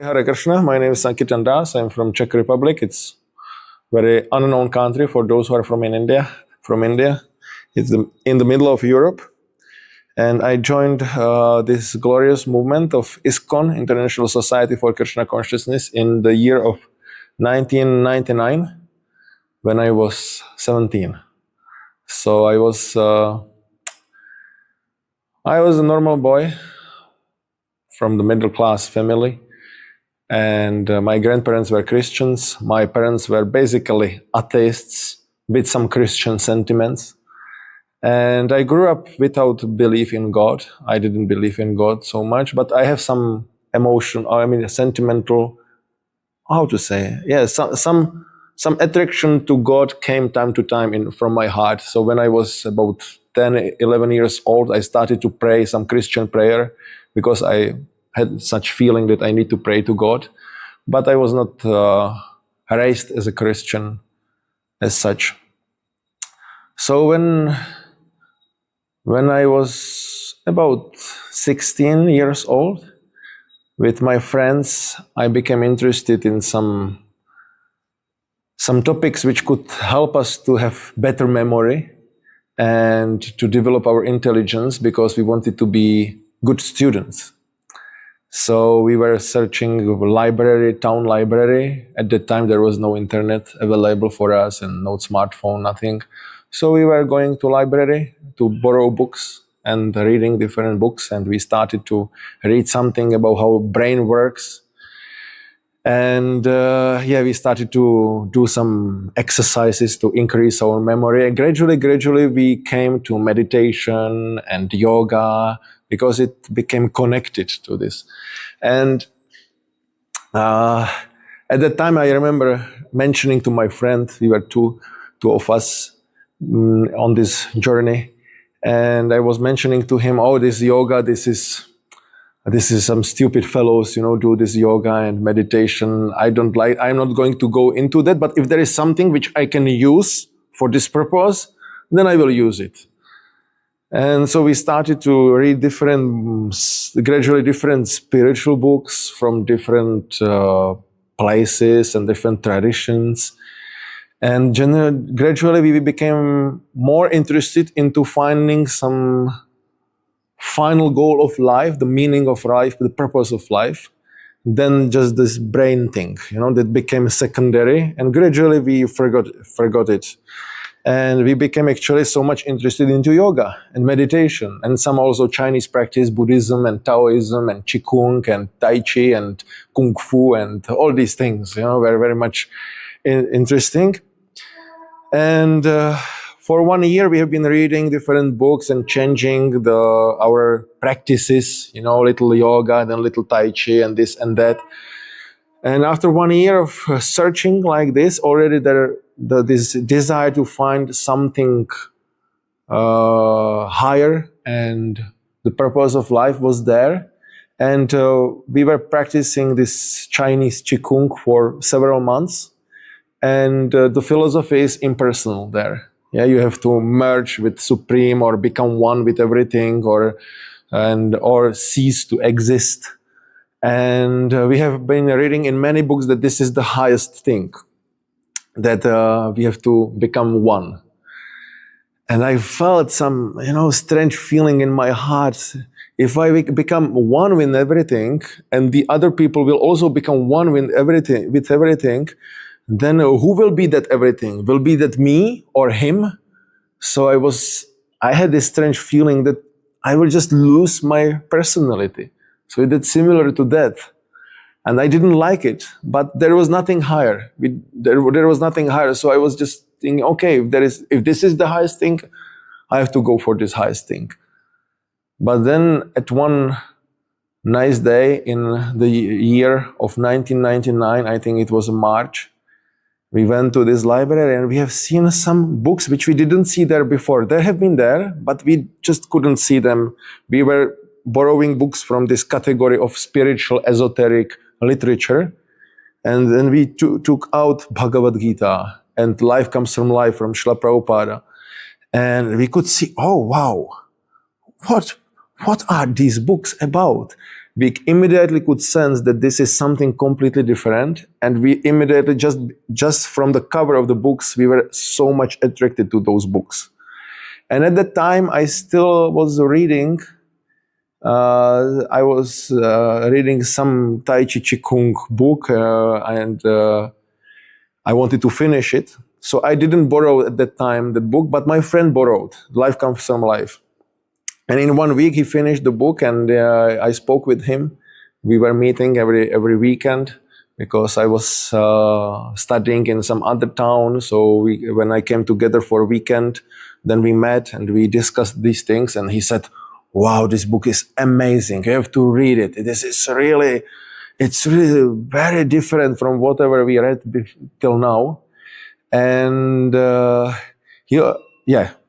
Hare Krishna, my name is Sankirtan Das. I'm from Czech Republic. It's very unknown country for those who are from India. It's in the middle of Europe. And I joined this glorious movement of ISKCON, International Society for Krishna Consciousness, in the year of 1999, when I was 17. So I was a normal boy from the middle class family. And my grandparents were Christians. My parents were basically atheists with some Christian sentiments. And I grew up without belief in God. I didn't believe in God so much, but I have some emotion, sentimental, how to say, yeah, some attraction to God came time to time from my heart. So when I was about 10, 11 years old, I started to pray some Christian prayer because I had such feeling that I need to pray to God, but I was not raised as a Christian as such. So when I was about 16 years old, with my friends, I became interested in some topics which could help us to have better memory and to develop our intelligence, because we wanted to be good students. So we were searching town library. At that time, there was no internet available for us and no smartphone, nothing. So we were going to library to borrow books and reading different books. And we started to read something about how brain works. And we started to do some exercises to increase our memory. And gradually we came to meditation and yoga, because it became connected to this. And at that time, I remember mentioning to my friend, we were two of us on this journey, and I was mentioning to him, oh, this yoga, this is some stupid fellows, do this yoga and meditation. I'm not going to go into that, but if there is something which I can use for this purpose, then I will use it. And so we started to read gradually different spiritual books from different places and different traditions. And gradually we became more interested into finding some final goal of life, the meaning of life, the purpose of life, than just this brain thing, that became secondary. And gradually we forgot it. And we became actually so much interested into yoga and meditation, and some also Chinese practice, Buddhism and Taoism and Qigong and Taichi and Kung Fu and all these things, were very much interesting. And for 1 year, we have been reading different books and changing our practices, little yoga, then little Tai Chi and this and that. And after 1 year of searching like this, already this desire to find something higher and the purpose of life was there. And we were practicing this Chinese Qigong for several months. And the philosophy is impersonal there. Yeah, you have to merge with Supreme or become one with everything, or cease to exist. And we have been reading in many books that this is the highest thing, that we have to become one. And I felt some, strange feeling in my heart. If I become one with everything, and the other people will also become one with everything, then who will be that everything? Will be that me or him? So I had this strange feeling that I will just lose my personality. So it's similar to death. And I didn't like it, but there was nothing higher. There was nothing higher. So I was just thinking, okay, if this is the highest thing, I have to go for this highest thing. But then at one nice day in the year of 1999, I think it was March, we went to this library and we have seen some books which we didn't see there before. They have been there, but we just couldn't see them. We were borrowing books from this category of spiritual esoteric literature. And then we took out Bhagavad Gita and Life Comes from Life from Srila Prabhupada. And we could see, oh, wow, what are these books about? we immediately could sense that this is something completely different, and we immediately, just from the cover of the books, we were so much attracted to those books. And at that time, I still was reading. I was reading some Taichi Qigong book, and I wanted to finish it. So I didn't borrow at that time the book, but my friend borrowed. Life Comes from Life. And in 1 week, he finished the book, and I spoke with him. We were meeting every weekend because I was studying in some other town. So when I came together for a weekend, then we met and we discussed these things. And he said, "Wow, this book is amazing. You have to read it. It's really very different from whatever we read till now." And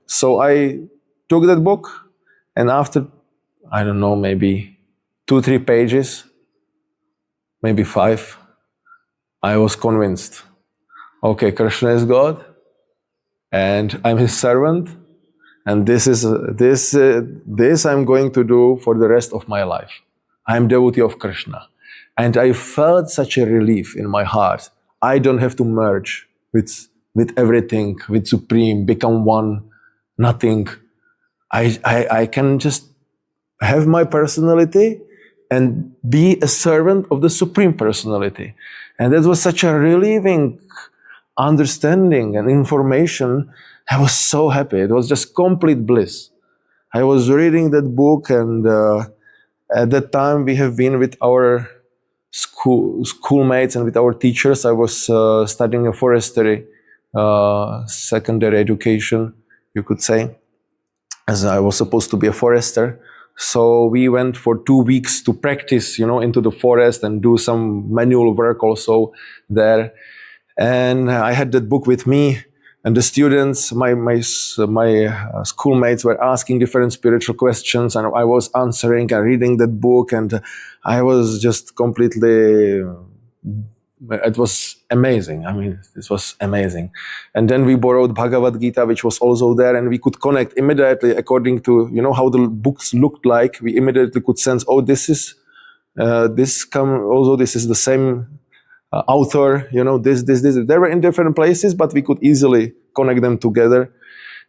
so I took that book, and after, I don't know, maybe 2-3 pages, maybe 5, I was convinced. Okay, Krishna is God, and I'm his servant, and this I'm going to do for the rest of my life. I'm devotee of Krishna. And I felt such a relief in my heart. I don't have to merge with everything, with Supreme, become one, nothing. I can just have my personality and be a servant of the Supreme Personality. And that was such a relieving understanding and information. I was so happy. It was just complete bliss. I was reading that book, and at that time we have been with our schoolmates and with our teachers. I was studying a forestry secondary education, you could say, as I was supposed to be a forester. So we went for 2 weeks to practice, into the forest and do some manual work also there. And I had that book with me, and the students, my schoolmates, were asking different spiritual questions, and I was answering and reading that book, and I was just completely. It was amazing. I mean, this was amazing. And then we borrowed Bhagavad Gita, which was also there, and we could connect immediately according to, how the books looked like. We immediately could sense, this is the same author, this. They were in different places, but we could easily connect them together.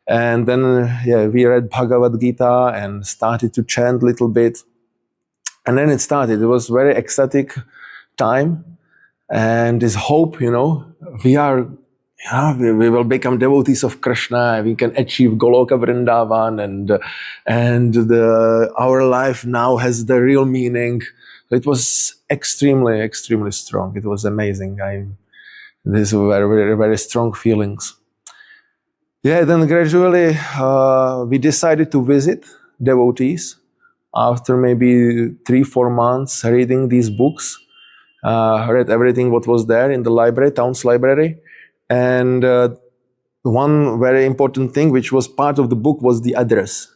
And then, we read Bhagavad Gita and started to chant a little bit. And then it started. It was very ecstatic time. And this hope, we will become devotees of Krishna. We can achieve Goloka Vrindavan, and our life now has the real meaning. It was extremely, extremely strong. It was amazing. These were very, very, very strong feelings. Then gradually we decided to visit devotees after maybe 3-4 months reading these books. Read everything what was there in the library, town's library. And one very important thing which was part of the book was the address.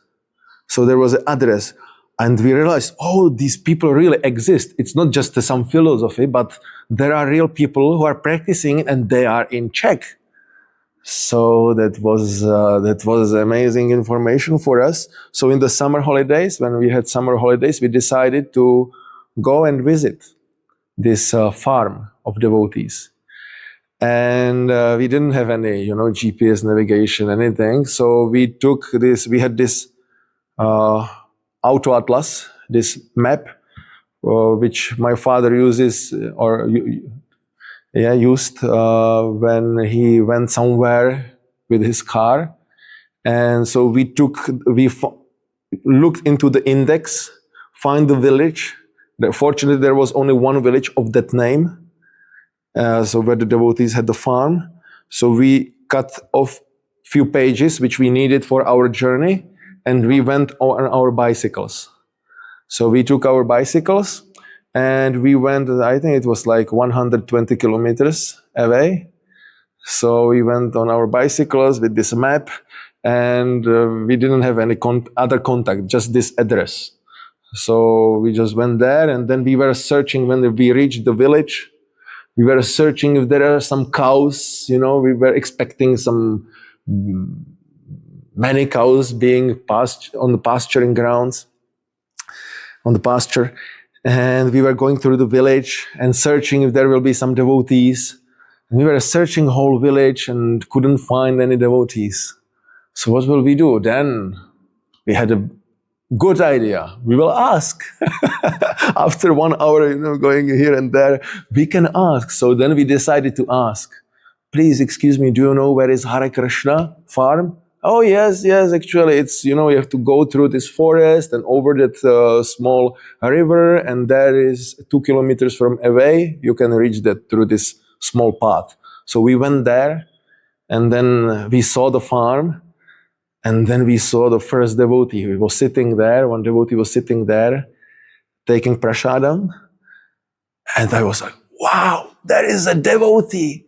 So there was an address. And we realized, these people really exist. It's not just some philosophy, but there are real people who are practicing, and they are in Czech. So that was amazing information for us. So in the summer holidays, when we had summer holidays, we decided to go and visit this farm of devotees. And we didn't have any, GPS navigation, anything. So we had this auto atlas, this map, which my father used when he went somewhere with his car. And so we looked into the index, find the village. Fortunately, there was only one village of that name, so where the devotees had the farm. So we cut off few pages which we needed for our journey, and we went on our bicycles. So we took our bicycles, and we went, I think it was like 120 kilometers away. So we went on our bicycles with this map, and we didn't have any other contact, just this address. So we just went there, and then we were searching. When we reached the village, we were searching if there are some cows. We were expecting many cows being on the pasturing grounds, on the pasture. And we were going through the village and searching if there will be some devotees. And we were searching whole village and couldn't find any devotees. So what will we do? Then we had a good idea. We will ask. After 1 hour, going here and there, we can ask. So then we decided to ask. Please, excuse me, do you know where is Hare Krishna farm? Oh, yes, actually, it's, you have to go through this forest and over that small river, and there is 2 kilometers from away, you can reach that through this small path. So we went there, and then we saw the farm, and then we saw the first devotee. He was sitting there, one devotee was sitting there, taking prasadam, and I was like, wow, there is a devotee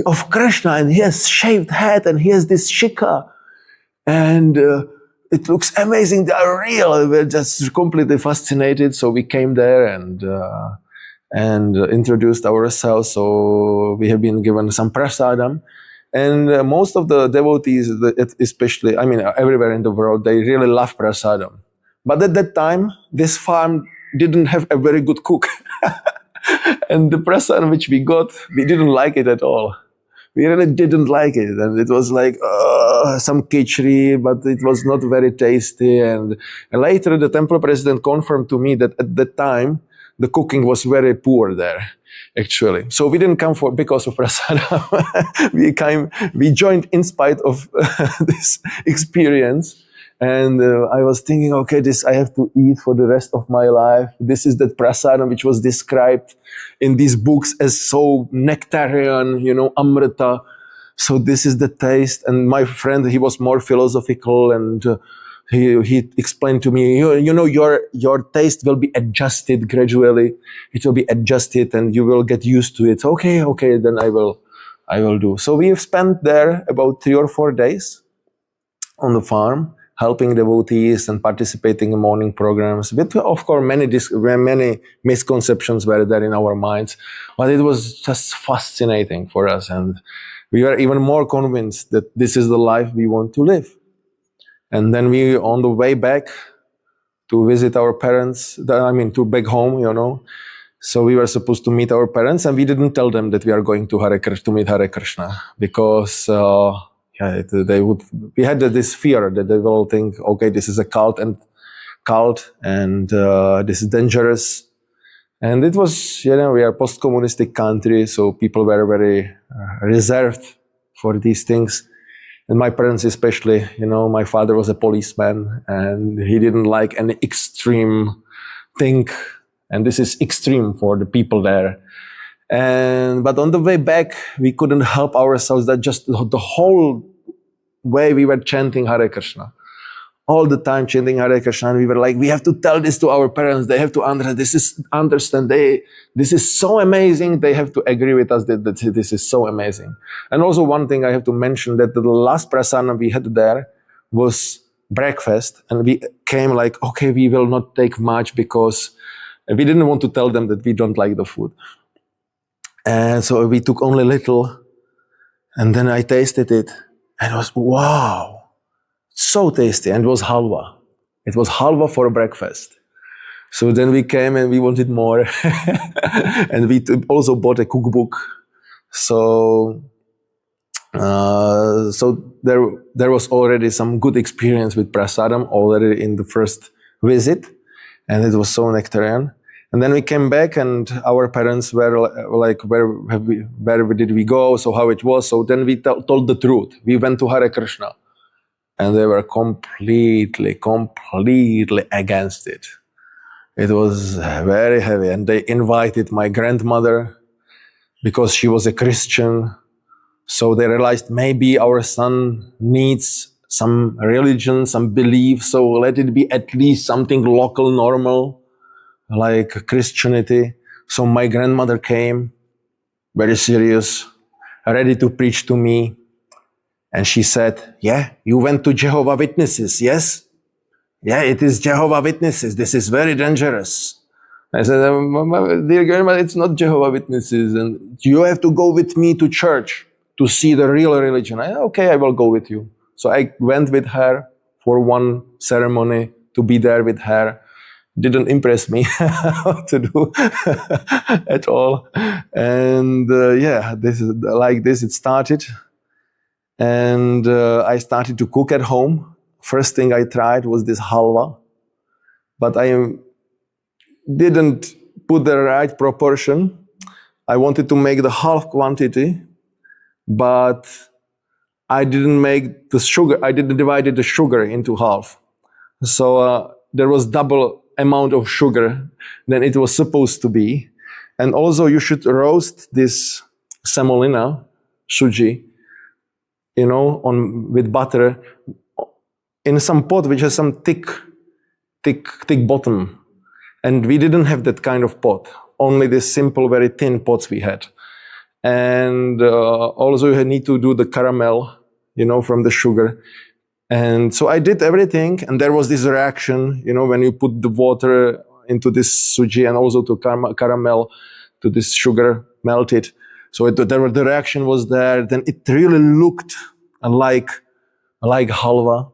of Krishna, and he has shaved head, and he has this shikha. And it looks amazing. They are real. We're just completely fascinated. So we came there and introduced ourselves. So we have been given some prasadam. And most of the devotees, especially, everywhere in the world, they really love prasadam. But at that time, this farm didn't have a very good cook. And the prasadam which we got, we didn't like it at all. We really didn't like it, and it was like some khichdi, but it was not very tasty. And later, the temple president confirmed to me that at that time the cooking was very poor there, actually. So we didn't come because of prasadam. We joined in spite of this experience. And I was thinking, okay, this I have to eat for the rest of my life. This is that prasadam which was described in these books as so nectarian, amrita. So this is the taste. And my friend, he was more philosophical, and he explained to me, your taste will be adjusted gradually. It will be adjusted, and you will get used to it. Okay, then I will do. So we have spent there about 3 or 4 days on the farm, helping devotees and participating in morning programs. With, of course, many misconceptions were there in our minds, but it was just fascinating for us, and we were even more convinced that this is the life we want to live. And then we, on the way back to visit our parents, to back home, so we were supposed to meet our parents, and we didn't tell them that we are going to meet Hare Krishna, because we had this fear that they will think, okay, this is a cult, and this is dangerous. And it was, we are post-communistic country, so people were very reserved for these things. And my parents especially, my father was a policeman, and he didn't like any extreme thing. And this is extreme for the people there. But on the way back, we couldn't help ourselves that just the whole way we were chanting Hare Krishna. All the time chanting Hare Krishna. And we were like, we have to tell this to our parents. They have to understand. This is so amazing. They have to agree with us that this is so amazing. And also one thing I have to mention, that the last prasadam we had there was breakfast. And we came like, okay, we will not take much, because we didn't want to tell them that we don't like the food. And so we took only little, and then I tasted it, and it was, wow, so tasty. And it was halwa. It was halwa for breakfast. So then we came and we wanted more. And we also bought a cookbook. So there was already some good experience with prasadam already in the first visit, and it was so nectarian. And then we came back, and our parents were like, where did we go? So how it was? So then we told the truth. We went to Hare Krishna, and they were completely against it. It was very heavy, and they invited my grandmother because she was a Christian. So they realized maybe our son needs some religion, some belief. So let it be at least something local, normal, like Christianity. So my grandmother came, very serious, ready to preach to me. And she said, yeah, you went to Jehovah Witnesses, yes? Yeah, it is Jehovah Witnesses. This is very dangerous. I said, dear grandmother, it's not Jehovah Witnesses. And you have to go with me to church to see the real religion. Okay, I will go with you. So I went with her for one ceremony to be there with her. didn't impress me how to do at all. And yeah, this is like this. It started, and I started to cook at home. First thing I tried was this halwa, but I didn't put the right proportion. I wanted to make the half quantity, but I didn't make the sugar. I didn't divide the sugar into half. So there was double amount of sugar than it was supposed to be. And also you should roast this semolina, suji, with butter in some pot which has some thick bottom. And we didn't have that kind of pot. Only this simple, very thin pots we had. And also you need to do the caramel, from the sugar. And so I did everything, and there was this reaction, when you put the water into this suji and also to caramel, to this sugar melted. So the reaction was there. Then it really looked like halwa.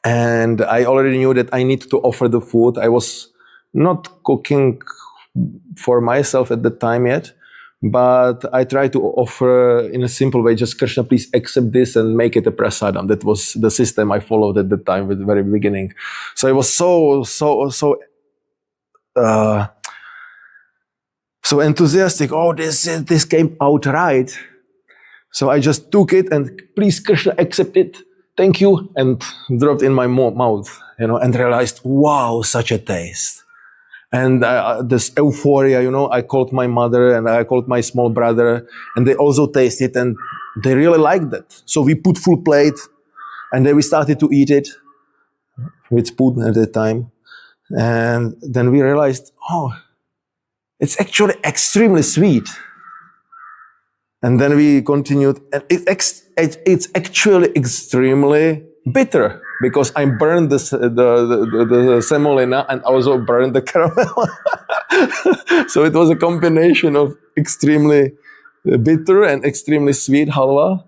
And I already knew that I need to offer the food. I was not cooking for myself at the time yet, but I tried to offer in a simple way, just Krishna, please accept this and make it a prasadam. That was the system I followed at the time, at the very beginning. So it was so enthusiastic. Oh, this came out right. So I just took it and please Krishna, accept it. Thank you. And dropped in my mouth, and realized, wow, such a taste. And this euphoria, I called my mother and I called my small brother, and they also tasted and they really liked that. So we put full plate, and then we started to eat it with spoon at the time. And then we realized, oh, it's actually extremely sweet. And then we continued, and it's actually extremely bitter, because I burned the semolina and also burned the caramel. So it was a combination of extremely bitter and extremely sweet halwa,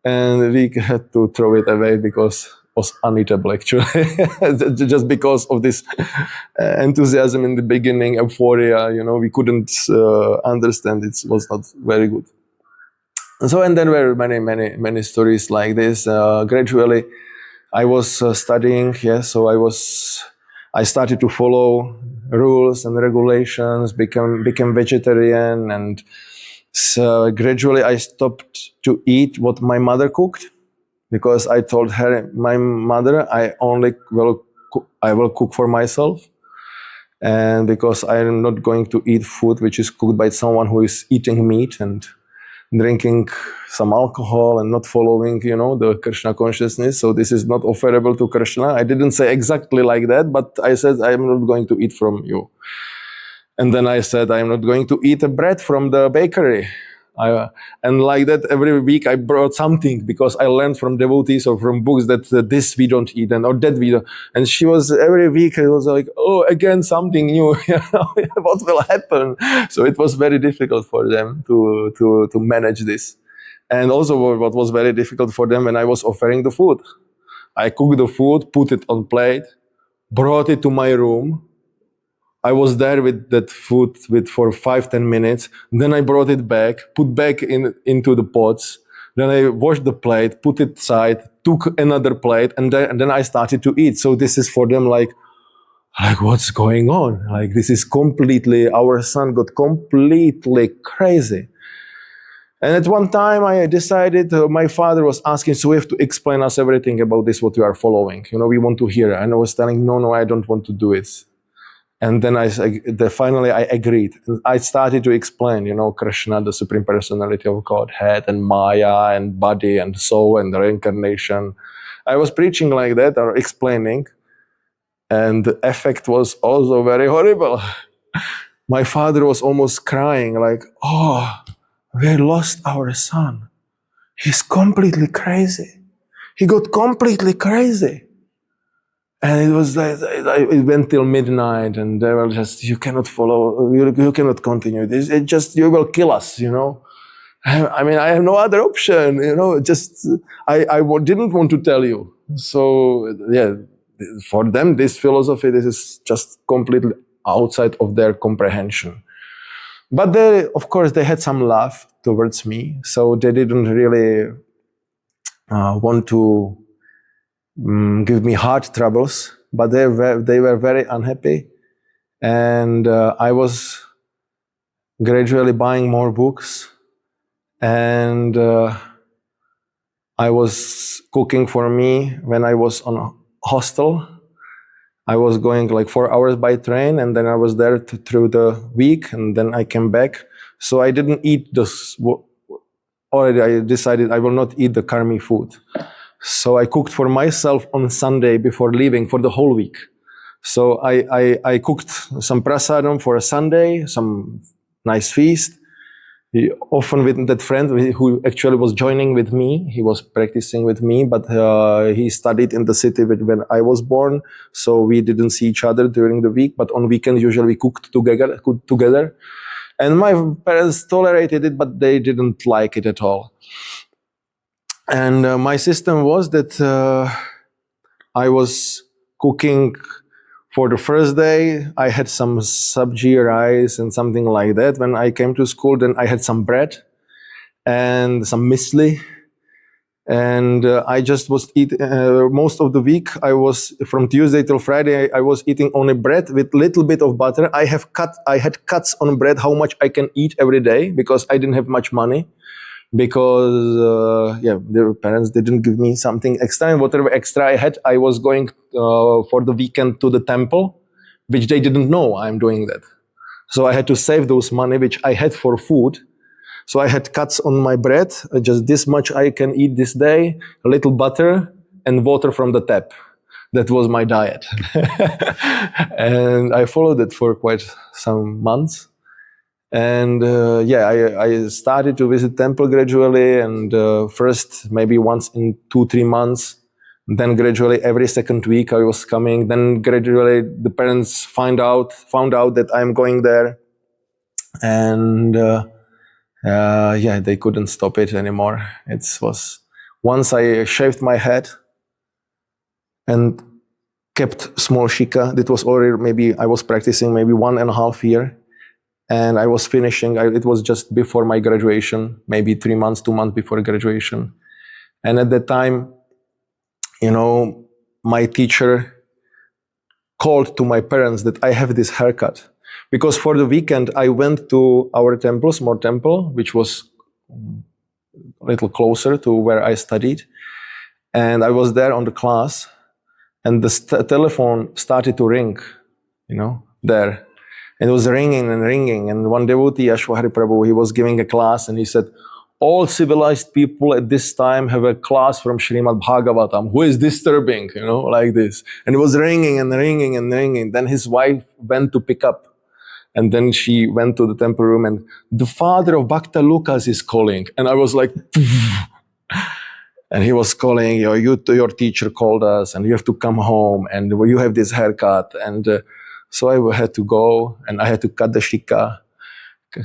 and we had to throw it away because it was uneatable actually. Just because of this enthusiasm in the beginning, euphoria, we couldn't understand it was not very good. So, and then there were many stories like this. Gradually, I was studying, so I started to follow rules and regulations, became vegetarian, and so gradually I stopped to eat what my mother cooked, because I told her, my mother, I will cook for myself, and because I am not going to eat food which is cooked by someone who is eating meat and drinking some alcohol and not following, the Krishna consciousness. So this is not offerable to Krishna. I didn't say exactly like that, but I said, I'm not going to eat from you. And then I said, I'm not going to eat a bread from the bakery. And like that, every week I brought something, because I learned from devotees or from books that this we don't eat, or that we don't. And she was, every week it was like, oh, again, something new, what will happen? So it was very difficult for them to manage this. And also what was very difficult for them when I was offering the food. I cooked the food, put it on plate, brought it to my room. I was there with that food for 5-10 minutes. Then I brought it back, put back into the pots. Then I washed the plate, put it aside, took another plate, and then I started to eat. So this is for them like what's going on? Like, this is completely, our son got completely crazy. And at one time I decided, my father was asking, so we have to explain us everything about this, what you are following. We want to hear. And I was telling, no, I don't want to do it. And then finally I agreed. I started to explain, Krishna, the Supreme Personality of Godhead, and Maya, and body, and soul, and reincarnation. I was preaching like that, or explaining, and the effect was also very horrible. My father was almost crying, like, oh, we lost our son. He's completely crazy. He got completely crazy. And it was like, it went till midnight, and they were just, you cannot follow, you cannot continue this. It just, you will kill us, I mean, I have no other option, just, I didn't want to tell you. So, yeah, for them, this philosophy, this is just completely outside of their comprehension. But they, of course, they had some love towards me, so they didn't really want to give me hard troubles, but they were very unhappy. And I was gradually buying more books, and I was cooking for me when I was on a hostel. I was going like 4 hours by train, and then I was there through the week, and then I came back. So I didn't eat this. Already I decided I will not eat the karmi food. So I cooked for myself on Sunday before leaving for the whole week. So I cooked some prasadam for a Sunday, some nice feast. Often with that friend who actually was joining with me. He was practicing with me, but he studied in the city when I was born. So we didn't see each other during the week, but on weekends usually we cooked together. And my parents tolerated it, but they didn't like it at all. And my system was that I was cooking for the first day. I had some sabji, rice, and something like that. When I came to school, then I had some bread and some misli. And I just was eating most of the week. I was from Tuesday till Friday. I was eating only bread with little bit of butter. I had cuts on bread how much I can eat every day because I didn't have much money. Because their parents didn't give me something extra, and whatever extra I had, I was going for the weekend to the temple, which they didn't know I'm doing that. So I had to save those money which I had for food. So I had cuts on my bread, just this much I can eat this day, a little butter and water from the tap. That was my diet. And I followed it for quite some months. And I started to visit temple gradually, and first maybe once in 2-3 months, then gradually every second week I was coming. Then gradually the parents found out that I'm going there, and they couldn't stop it anymore. It was once I shaved my head and kept small shika. That was already I was practicing maybe 1.5 years. And I was finishing, it was just before my graduation, maybe 2 months before graduation. And at that time, my teacher called to my parents that I have this haircut. Because for the weekend, I went to our temple, small temple, which was a little closer to where I studied. And I was there on the class, and the telephone started to ring, there. And it was ringing and ringing. And one devotee, Ashwari Prabhu, he was giving a class, and he said, all civilized people at this time have a class from Srimad Bhagavatam. Who is disturbing, like this. And it was ringing and ringing and ringing. Then his wife went to pick up. And then she went to the temple room, and the father of Bhakta Lucas is calling. And I was like, and he was calling, your teacher called us, and you have to come home, and you have this haircut. And so I had to go, and I had to cut the shika,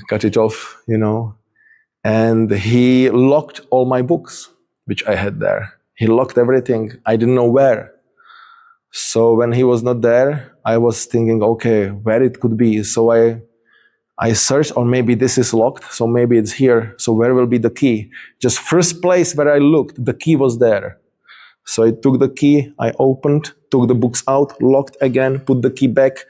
cut it off, And he locked all my books, which I had there. He locked everything. I didn't know where. So when he was not there, I was thinking, okay, where it could be. So I searched, or maybe this is locked, so maybe it's here. So where will be the key? Just first place where I looked, the key was there. So I took the key, I opened, took the books out, locked again, put the key back,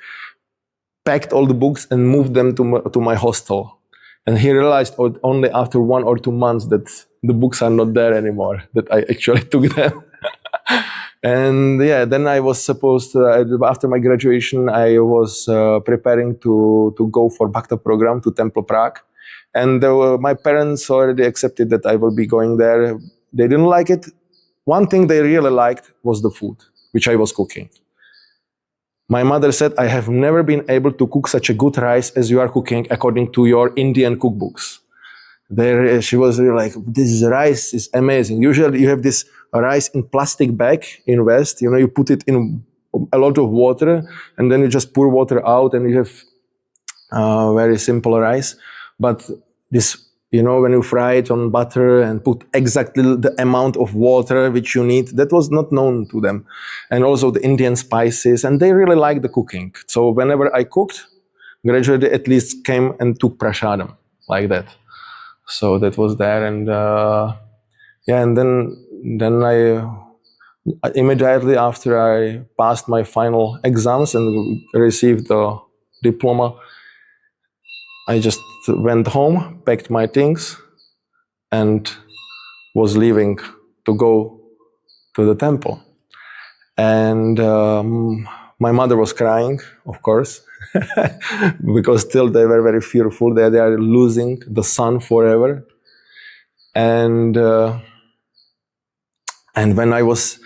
packed all the books, and moved them to my hostel. And he realized only after 1 or 2 months that the books are not there anymore, that I actually took them. And then I was supposed to, after my graduation, I was preparing to go for Bhakta program to Temple Prague. And my parents already accepted that I will be going there. They didn't like it. One thing they really liked was the food, which I was cooking. My mother said, I have never been able to cook such a good rice as you are cooking according to your Indian cookbooks. She was really like, this rice is amazing. Usually you have this rice in plastic bag in West, you put it in a lot of water, and then you just pour water out, and you have very simple rice. But this you know, when you fry it on butter and put exactly the amount of water which you need, that was not known to them. And also the Indian spices, and they really liked the cooking. So whenever I cooked, gradually they at least came and took prasadam, like that. So that was there, and yeah, and then I immediately after I passed my final exams and received the diploma, I just went home, packed my things, and was leaving to go to the temple. And my mother was crying, of course, because still they were very fearful that they are losing the son forever. And when I was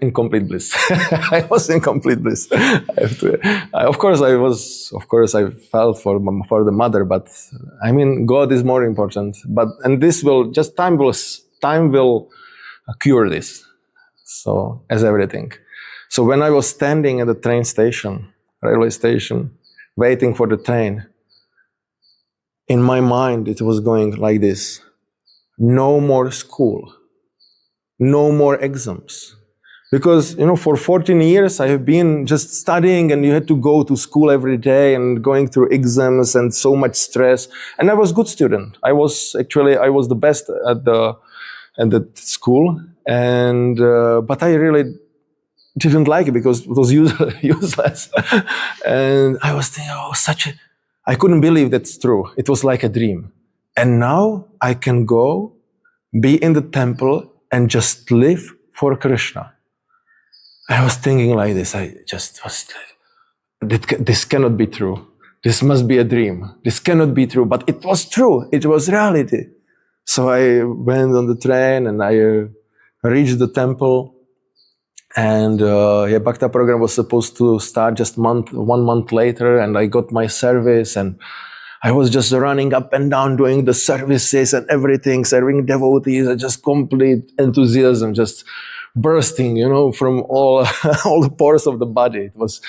in complete bliss. I was in complete bliss. Of course, I felt for the mother, but I mean, God is more important. And this will just time will cure this. So as everything. So when I was standing at the train station, railway station, waiting for the train, in my mind it was going like this: no more school. No more exams. Because, you know, for 14 years I have been just studying, and you had to go to school every day and going through exams and so much stress. And I was a good student. I was the best at the school. And, but I really didn't like it because it was useless. And I was thinking, I couldn't believe that's true. It was like a dream. And now I can go, be in the temple, and just live for Krishna. I was thinking like this. This cannot be true. This must be a dream. This cannot be true. But it was true. It was reality. So I went on the train and I reached the temple. And Bhakti program was supposed to start just 1 month later. And I got my service, and I was just running up and down doing the services and everything, serving devotees, and just complete enthusiasm, just bursting, you know, from all the pores of the body. It was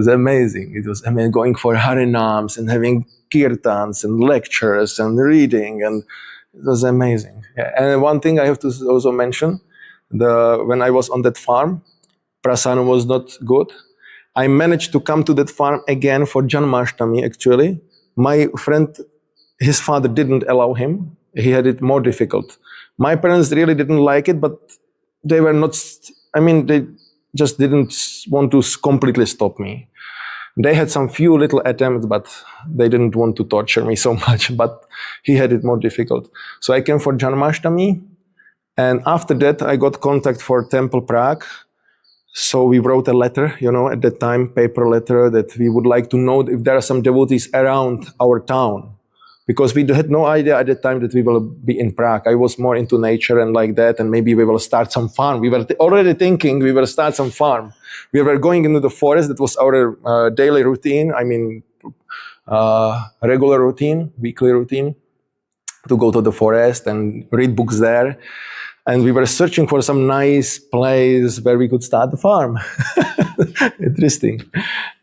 amazing. It was amazing, going for Harinams and having kirtans and lectures and reading, and it was amazing. Yeah. And one thing I have to also mention, when I was on that farm, prasadam was not good. I managed to come to that farm again for Janmashtami, actually. My friend, his father didn't allow him. He had it more difficult. My parents really didn't like it, but they were not, they just didn't want to completely stop me. They had some few little attempts, but they didn't want to torture me so much, but he had it more difficult. So I came for Janmashtami, and after that I got contact for Temple Prague. So we wrote a letter, you know, at that time, paper letter, that we would like to know if there are some devotees around our town. Because we had no idea at the time that we will be in Prague. I was more into nature and like that, and maybe we will start some farm. We were already thinking we will start some farm. We were going into the forest. That was our daily routine, regular routine, weekly routine, to go to the forest and read books there. And we were searching for some nice place where we could start the farm. Interesting.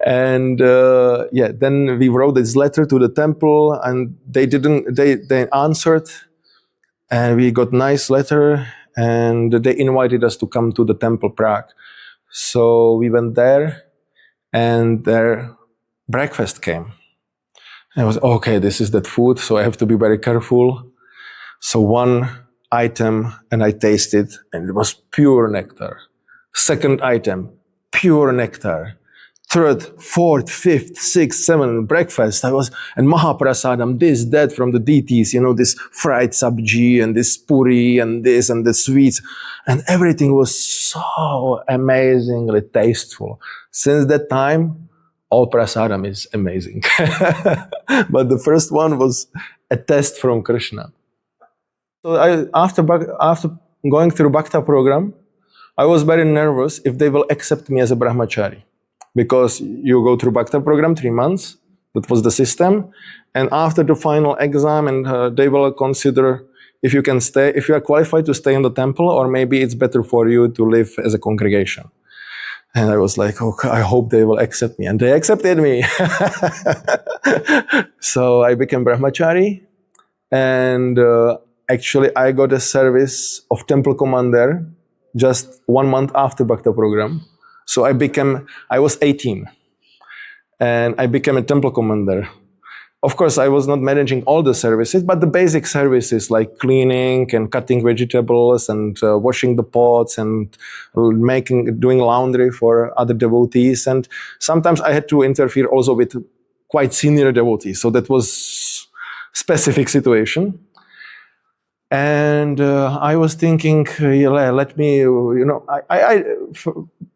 And then we wrote this letter to the temple, and they answered, and we got nice letter, and they invited us to come to the Temple Prague. So we went there, and their breakfast came. And I was, okay, this is that food, so I have to be very careful. So one item, and I tasted, and it was pure nectar. Second item, pure nectar. Third, fourth, fifth, sixth, seventh, breakfast. And Mahaprasadam, this, that from the deities, you know, this fried sabji and this puri and this and the sweets. And everything was so amazingly tasteful. Since that time, all prasadam is amazing. But the first one was a test from Krishna. So after going through Bhakti program, I was very nervous if they will accept me as a brahmachari. Because you go through Bhakti program 3 months, that was the system. And after the final exam, and they will consider if you can stay, if you are qualified to stay in the temple, or maybe it's better for you to live as a congregation. And I was like, okay, I hope they will accept me. And they accepted me. So I became brahmachari. And actually, I got a service of temple commander just 1 month after Bhakti program. So I was 18, and I became a temple commander. Of course, I was not managing all the services, but the basic services like cleaning and cutting vegetables and washing the pots and doing laundry for other devotees. And sometimes I had to interfere also with quite senior devotees. So that was specific situation. And I was thinking, let me,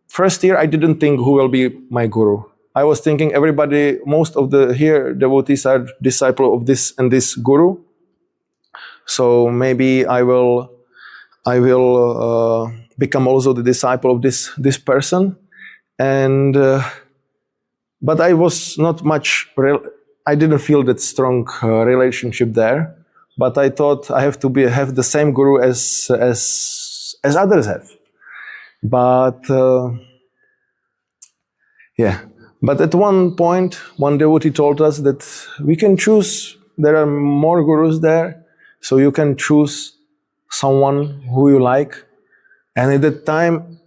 first year I didn't think who will be my guru. I was thinking most of the here devotees are disciple of this and this guru. So maybe I will become also the disciple of this person. And but I was not much. I didn't feel that strong relationship there. But I thought I have to have the same guru as others have. But yeah. But at one point, one devotee told us that we can choose. There are more gurus there, so you can choose someone who you like. And at that time,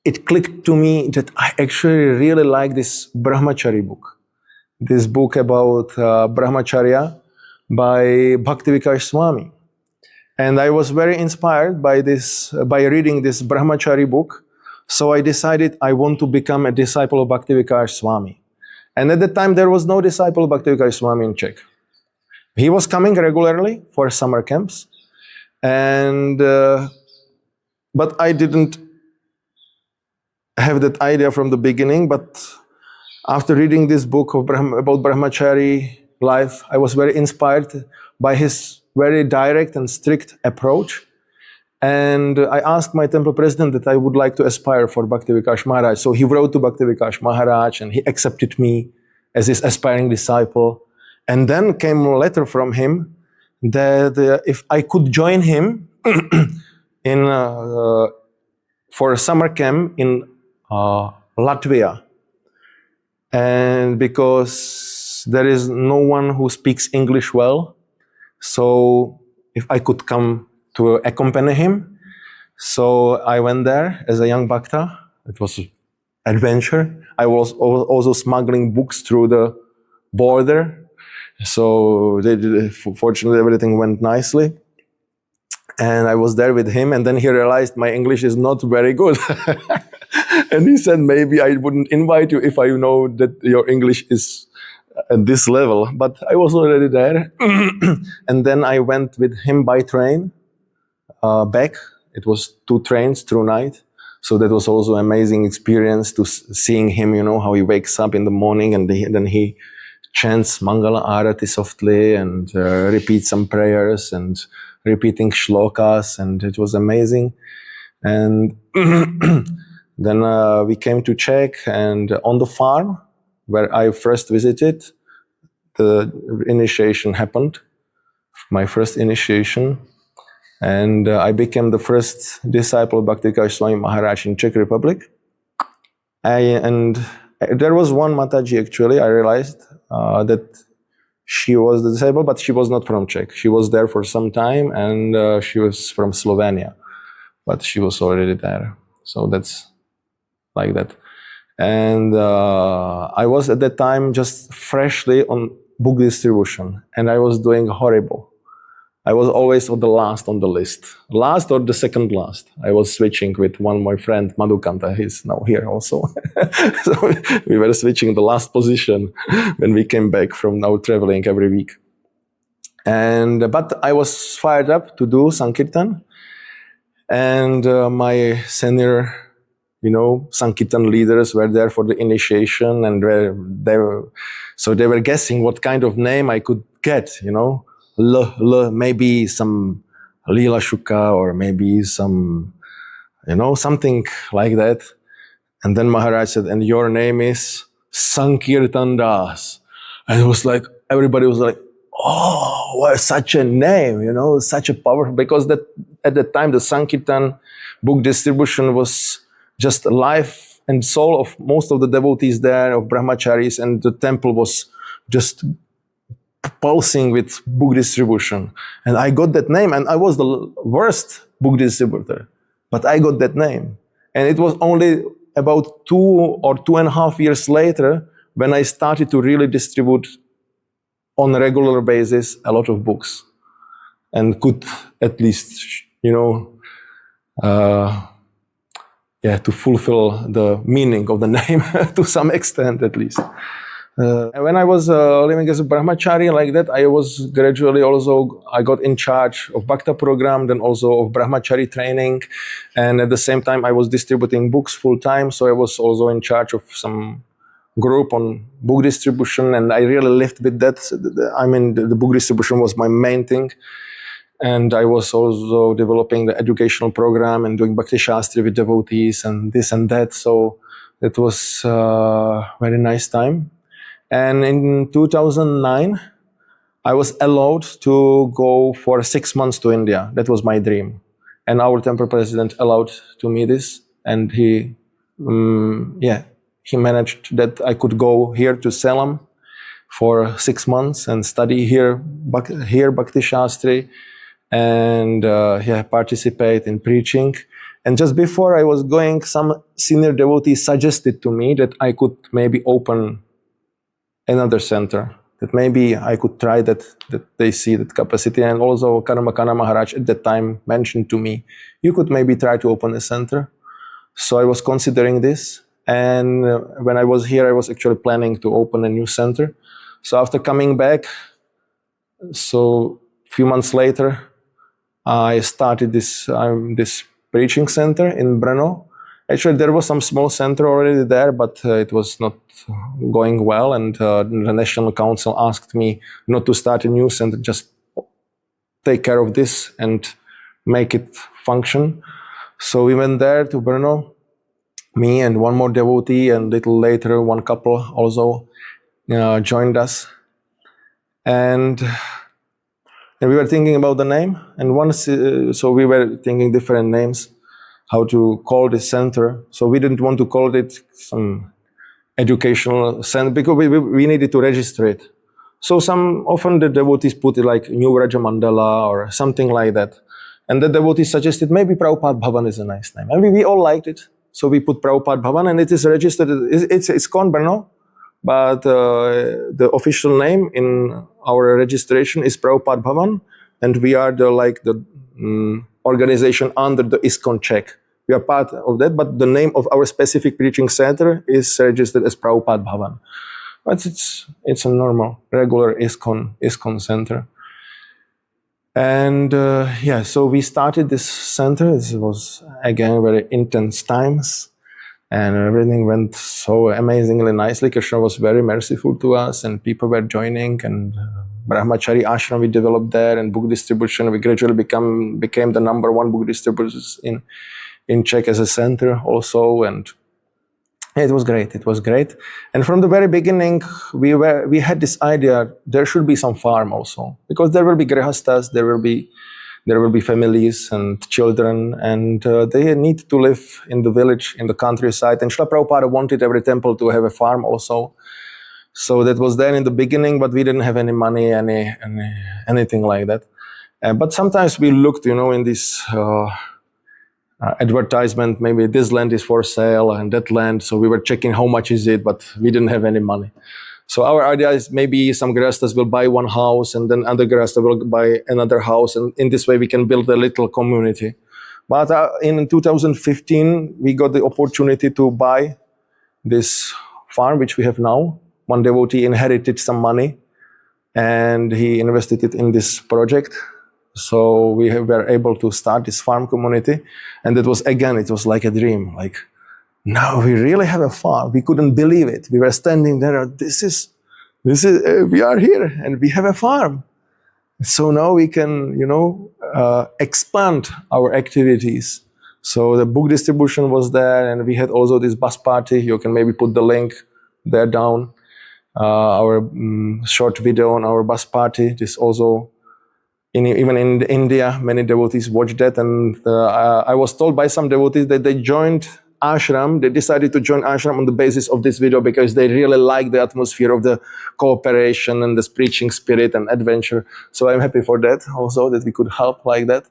it clicked to me that I actually really like this Brahmachari book. This book about Brahmacharya by Bhakti Vikas Swami. And I was very inspired by reading this Brahmachari book. So I decided I want to become a disciple of Bhakti Vikas Swami. And at that time, there was no disciple of Bhakti Vikas Swami in Czech. He was coming regularly for summer camps. And but I didn't have that idea from the beginning. But after reading this book about Brahmachari life, I was very inspired by his very direct and strict approach. And I asked my temple president that I would like to aspire for Bhakti Vikas Maharaj. So he wrote to Bhakti Vikas Maharaj and he accepted me as his aspiring disciple. And then came a letter from him that if I could join him for a summer camp in Latvia. And because there is no one who speaks English well, so if I could come to accompany him. So I went there as a young bhakta. It was an adventure. I was also smuggling books through the border. So fortunately, everything went nicely. And I was there with him. And then he realized my English is not very good. And he said, maybe I wouldn't invite you if I know that your English is at this level. But I was already there. And then I went with him by train. Back. It was 2 trains through night. So that was also an amazing experience to seeing him, how he wakes up in the morning and then he chants Mangala Arati softly and repeats some prayers and repeating shlokas, and it was amazing. And then we came to Czech, and on the farm where I first visited, the initiation happened, my first initiation. And I became the first disciple of Bhakti Vikas Swami Maharaj in Czech Republic. And there was one Mataji actually, I realized that she was the disciple, but she was not from Czech. She was there for some time and she was from Slovenia, but she was already there. So that's like that. And I was at that time just freshly on book distribution and I was doing horrible. I was always on the last on the list. Last or the second last. I was switching with my friend, Madhukanta. He's now here also. So we were switching the last position when we came back from now traveling every week. But I was fired up to do Sankirtan. And my senior, Sankirtan leaders were there for the initiation. And they were guessing what kind of name I could get, maybe some Lila Shuka or maybe some, something like that. And then Maharaj said, and your name is Sankirtan Das. And it was like, everybody was like, oh, what such a name, such a powerful, because at that time the Sankirtan book distribution was just life and soul of most of the devotees there, of brahmacharis, and the temple was just pulsing with book distribution. And I got that name, and I was the worst book distributor, but I got that name. And it was only about 2 or 2.5 years later when I started to really distribute on a regular basis a lot of books, and could at least, to fulfill the meaning of the name to some extent at least. When I was living as a brahmachari like that, I was gradually also, I got in charge of Bhakta program, then also of brahmachari training. And at the same time, I was distributing books full time. So I was also in charge of some group on book distribution. And I really lived with that. I mean, the book distribution was my main thing. And I was also developing the educational program and doing Bhakti Shastri with devotees and this and that. So it was a very nice time. And in 2009, I was allowed to go for 6 months to India. That was my dream. And our temple president allowed to me this. And he managed that I could go here to Salem for 6 months and study here Bhakti Shastri and participate in preaching. And just before I was going, some senior devotees suggested to me that I could maybe open another center, that maybe I could try that they see that capacity. And also Karmakana Maharaj at that time mentioned to me, you could maybe try to open a center. So I was considering this. And when I was here, I was actually planning to open a new center. So after coming back, so a few months later, I started this preaching center in Brno. Actually, there was some small center already there, but it was not going well. And the National Council asked me not to start a new center, just take care of this and make it function. So we went there to Brno, me and one more devotee, and a little later, one couple also joined us. And we were thinking about the name. And so we were thinking different names, how to call this center. So we didn't want to call it some educational center because we needed to register it. So often the devotees put it like New Raja Mandala or something like that. And the devotees suggested maybe Prabhupada Bhavan is a nice name. And we all liked it. So we put Prabhupada Bhavan, and it is registered. It's ISKCON Brno, but the official name in our registration is Prabhupada Bhavan. And we are the organization under the ISKCON Czech. We are part of that, but the name of our specific preaching center is registered as Prabhupada Bhavan. But it's a normal, regular ISKCON center. And so we started this center. It was, again, very intense times. And everything went so amazingly nicely. Krishna was very merciful to us, and people were joining, and Brahmachari ashram we developed there, and book distribution. We gradually became the #1 book distributors in Czech as a center also, and it was great. It was great. And from the very beginning, we had this idea there should be some farm also, because there will be grihastas, there will be families and children, and they need to live in the village, in the countryside. And Srila Prabhupada wanted every temple to have a farm also. So that was there in the beginning, but we didn't have any money, anything like that. But sometimes we looked, in this advertisement, maybe this land is for sale and that land. So we were checking how much is it, but we didn't have any money. So our idea is maybe some grihastas will buy one house, and then other grihastas will buy another house. And in this way, we can build a little community. But in 2015, we got the opportunity to buy this farm, which we have now. One devotee inherited some money, and he invested it in this project. So we were able to start this farm community. And it was like a dream. Like, now we really have a farm. We couldn't believe it. We were standing there. We are here, and we have a farm. So now we can, expand our activities. So the book distribution was there, and we had also this bus party. You can maybe put the link there down. Our short video on our bus party. This also, even in India, many devotees watched that. And I was told by some devotees that they joined ashram. They decided to join ashram on the basis of this video because they really like the atmosphere of the cooperation and the preaching spirit and adventure. So I'm happy for that also, that we could help like that.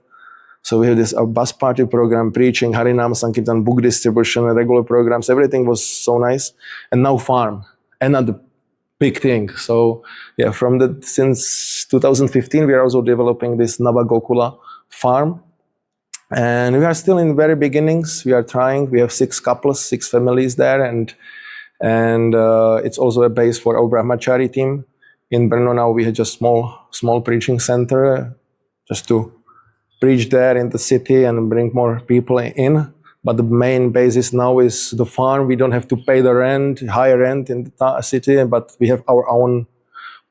So we have this bus party program, preaching, Harinam, Sankirtan, book distribution, regular programs. Everything was so nice. And now farm, another big thing. So yeah, since 2015, we are also developing this Nava Gokula Farm. And we are still in very beginnings. We are trying. We have 6 couples, 6 families there. And it's also a base for our Brahmachari team. In Brno now we have just small preaching center just to preach there in the city and bring more people in. But the main basis now is the farm. We don't have to pay the rent, high rent in the city, but we have our own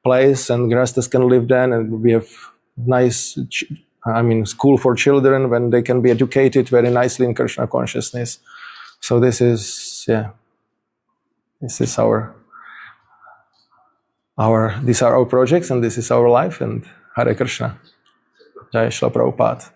place and Grastas can live there, and we have nice, school for children when they can be educated very nicely in Krishna consciousness. So this is these are our projects, and this is our life, and Hare Krishna. Jai Srila Prabhupada.